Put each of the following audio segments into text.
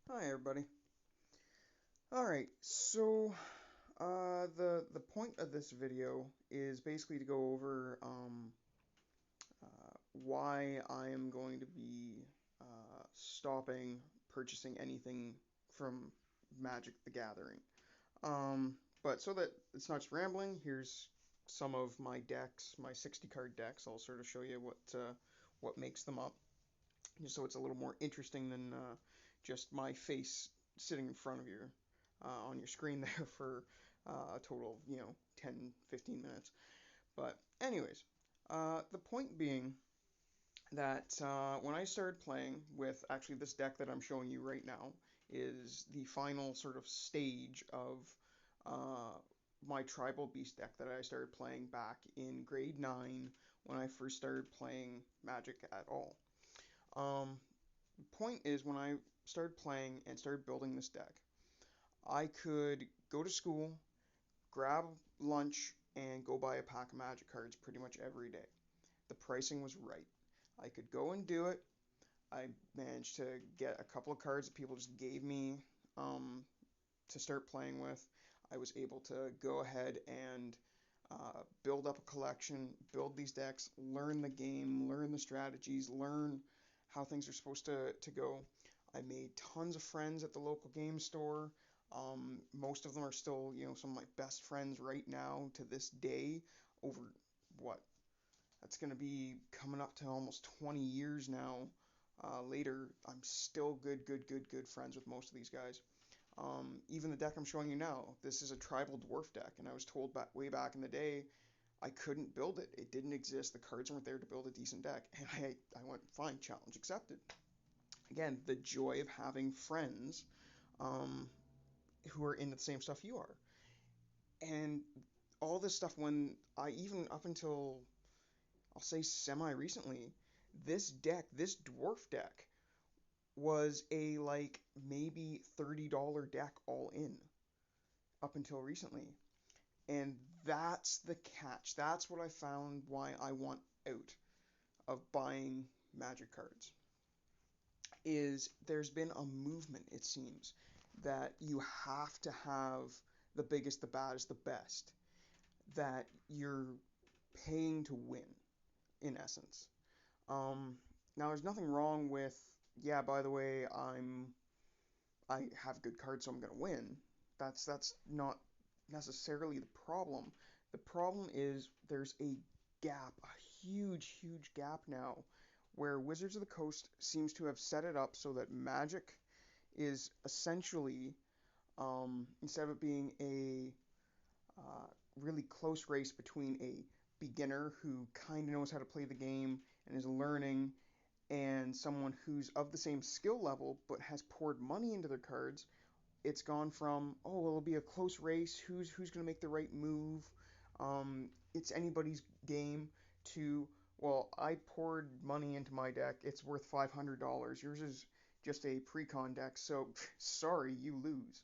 Hi everybody. Alright, so the point of this video is basically to go over why I am going to be stopping purchasing anything from Magic the Gathering. But so that it's not just rambling, here's some of my decks, my 60 card decks. I'll sort of show you what makes them up, just so it's a little more interesting than just my face sitting in front of you on your screen there for a total of 10 15 minutes. But anyways, the point being that when I started playing with actually this deck that I'm showing you right now is the final sort of stage of uh, my tribal beast deck that I started playing back in grade 9 when I first started playing Magic at all. Point is, when I started playing and started building this deck, I could go to school, grab lunch, and go buy a pack of Magic cards pretty much every day. The pricing was right. I could go and do it. I managed to get a couple of cards that people just gave me um, to start playing with. I was able to go ahead and build up a collection, build these decks, learn the game, learn the strategies, learn how things are supposed to go. I made tons of friends at the local game store. Most of them are still, some of my best friends right now to this day. Over what? That's going to be coming up to almost 20 years now. Later, I'm still good friends with most of these guys. Even the deck I'm showing you now, this is a tribal dwarf deck, and I was told way back in the day I couldn't build it. It didn't exist. The cards weren't there to build a decent deck, and I went, fine, challenge accepted. Again, the joy of having friends um, who are into the same stuff you are. And all this stuff, when I even up until I'll say semi recently, this deck, this dwarf deck, was a like maybe $30 deck all in up until recently. And that's the catch. That's what I found why I want out of buying Magic cards. Is there's been a movement, it seems, that you have to have the biggest, the baddest, the best. That you're paying to win, in essence. Um, Now, there's nothing wrong with, yeah, by the way, I have good cards, so I'm gonna win. That's not necessarily the problem. The problem is there's a gap, a huge gap now, where Wizards of the Coast seems to have set it up so that Magic is essentially, instead of it being a uh, really close race between a beginner who kind of knows how to play the game and is learning, and someone who's of the same skill level but has poured money into their cards, it's gone from, oh, it'll be a close race, who's going to make the right move, it's anybody's game, to, well, I poured money into my deck, it's worth $500, yours is just a pre-con deck, so sorry, you lose.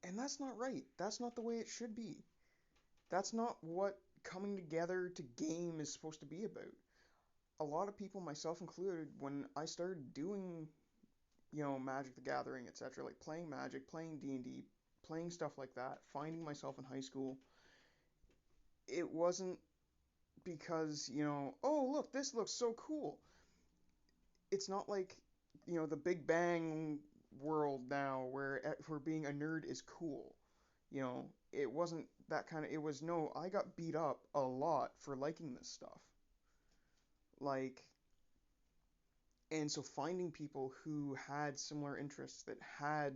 And that's not right. That's not the way it should be. That's not what coming together to game is supposed to be about. A lot of people, myself included, when I started doing, Magic the Gathering, etc., like playing Magic, playing D&D, playing stuff like that, finding myself in high school, it wasn't because, oh, look, this looks so cool. It's not like, the Big Bang world now where being a nerd is cool. It wasn't that kind of, it was, no, I got beat up a lot for liking this stuff. Like, and so finding people who had similar interests, that had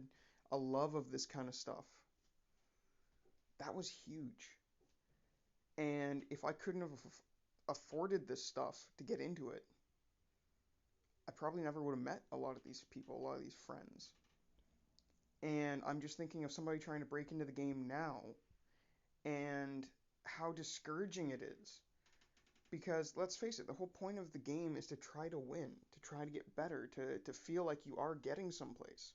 a love of this kind of stuff, that was huge. And if I couldn't have afforded this stuff to get into it, I probably never would have met a lot of these people, a lot of these friends. And I'm just thinking of somebody trying to break into the game now and how discouraging it is. Because let's face it, the whole point of the game is to try to win, to try to get better, to feel like you are getting someplace.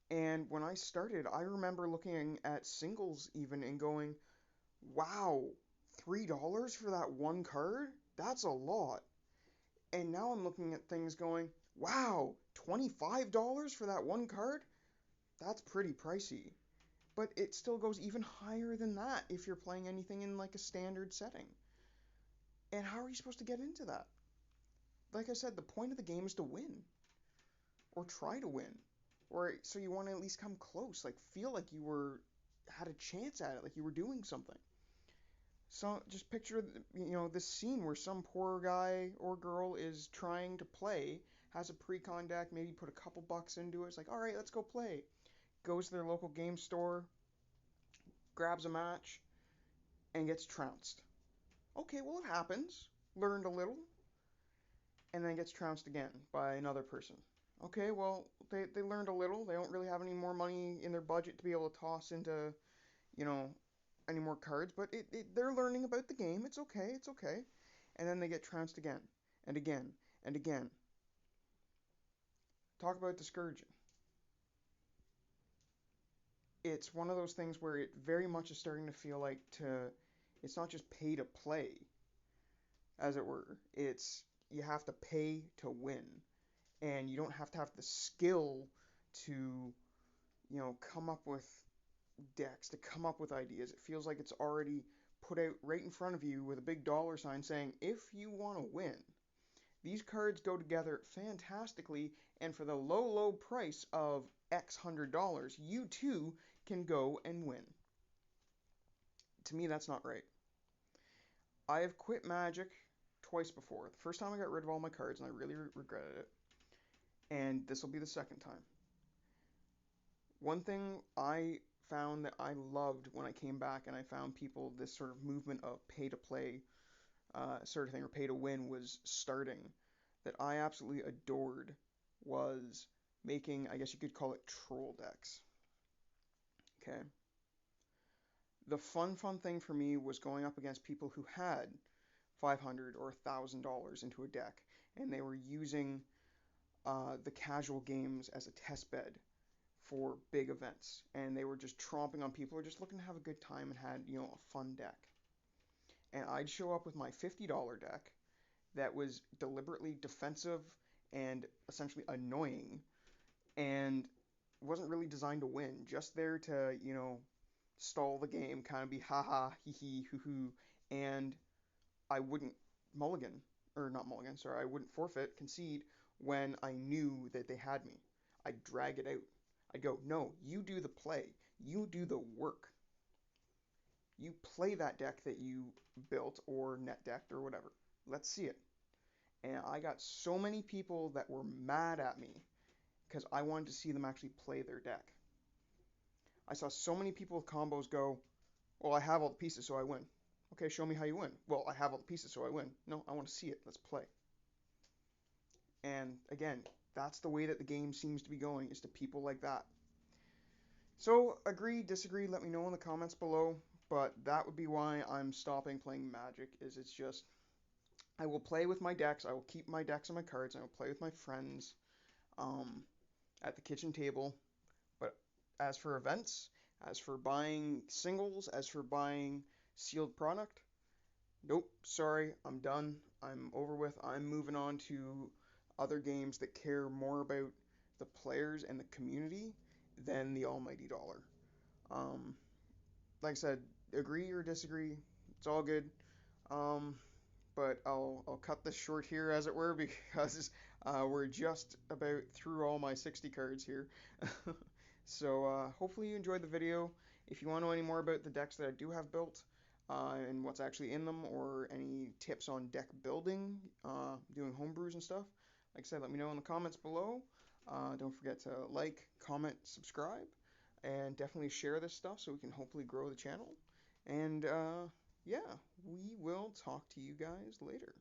And when I started, I remember looking at singles even and going, wow, $3 for that one card? That's a lot. And now I'm looking at things going, Wow, $25 for that one card? That's pretty pricey. But it still goes even higher than that if you're playing anything in like a standard setting. And how are you supposed to get into that? Like I said, the point of the game is to win or try to win. Or so you want to at least come close, like feel like you were had a chance at it, like you were doing something. So just picture, this scene where some poor guy or girl is trying to play, has a pre-con deck, maybe put a couple bucks into it. It's like, all right, let's go play. Goes to their local game store, grabs a match, and gets trounced. Okay, well, it happens. Learned a little, and then gets trounced again by another person. Okay, well, they learned a little. They don't really have any more money in their budget to be able to toss into, you know, any more cards, but they're learning about the game. It's okay, it's okay. And then they get trounced again, and again, and again. Talk about discouraging. It's one of those things where it very much is starting to feel like it's not just pay to play, as it were. It's you have to pay to win, and you don't have to have the skill to, come up with decks, to come up with ideas. It feels like it's already put out right in front of you with a big dollar sign saying, if you want to win, these cards go together fantastically, and for the low, low price of X $100, you too can go and win. To me, that's not right. I have quit Magic twice before. The first time I got rid of all my cards, and I really regretted it. And this will be the second time. One thing I found that I loved when I came back and I found people, this sort of movement of pay to play sort of thing, or pay to win, was starting, that I absolutely adored, was making, I guess you could call it, troll decks. Okay. The fun thing for me was going up against people who had $500 or $1,000 into a deck, and they were using the casual games as a test bed for big events, and they were just tromping on people who were just looking to have a good time and had, a fun deck. And I'd show up with my $50 deck that was deliberately defensive and essentially annoying, and wasn't really designed to win, just there to, stall the game, kind of be haha, hee hee, hoo hoo, and I wouldn't mulligan, or not mulligan, sorry, I wouldn't forfeit, concede when I knew that they had me. I'd drag it out. I'd go, no, you do the play. You do the work. You play that deck that you built or net decked or whatever. Let's see it. And I got so many people that were mad at me because I wanted to see them actually play their deck. I saw so many people with combos go, well, I have all the pieces, so I win. Okay, show me how you win. Well, I have all the pieces, so I win. No, I want to see it. Let's play. And again, that's the way that the game seems to be going, is to people like that. So, agree, disagree, let me know in the comments below. But that would be why I'm stopping playing Magic, is it's just, I will play with my decks, I will keep my decks and my cards, I will play with my friends um, at the kitchen table. But as for events, as for buying singles, as for buying sealed product, nope, sorry, I'm done. I'm over with. I'm moving on to other games that care more about the players and the community than the almighty dollar. Um, like I said, agree or disagree, it's all good. Um, but I'll cut this short here, as it were, because we're just about through all my 60 cards here. So hopefully you enjoyed the video. If you want to know any more about the decks that I do have built, and what's actually in them, or any tips on deck building, doing homebrews and stuff, like I said, let me know in the comments below. Don't forget to like, comment, subscribe, and definitely share this stuff so we can hopefully grow the channel. And yeah, we will talk to you guys later.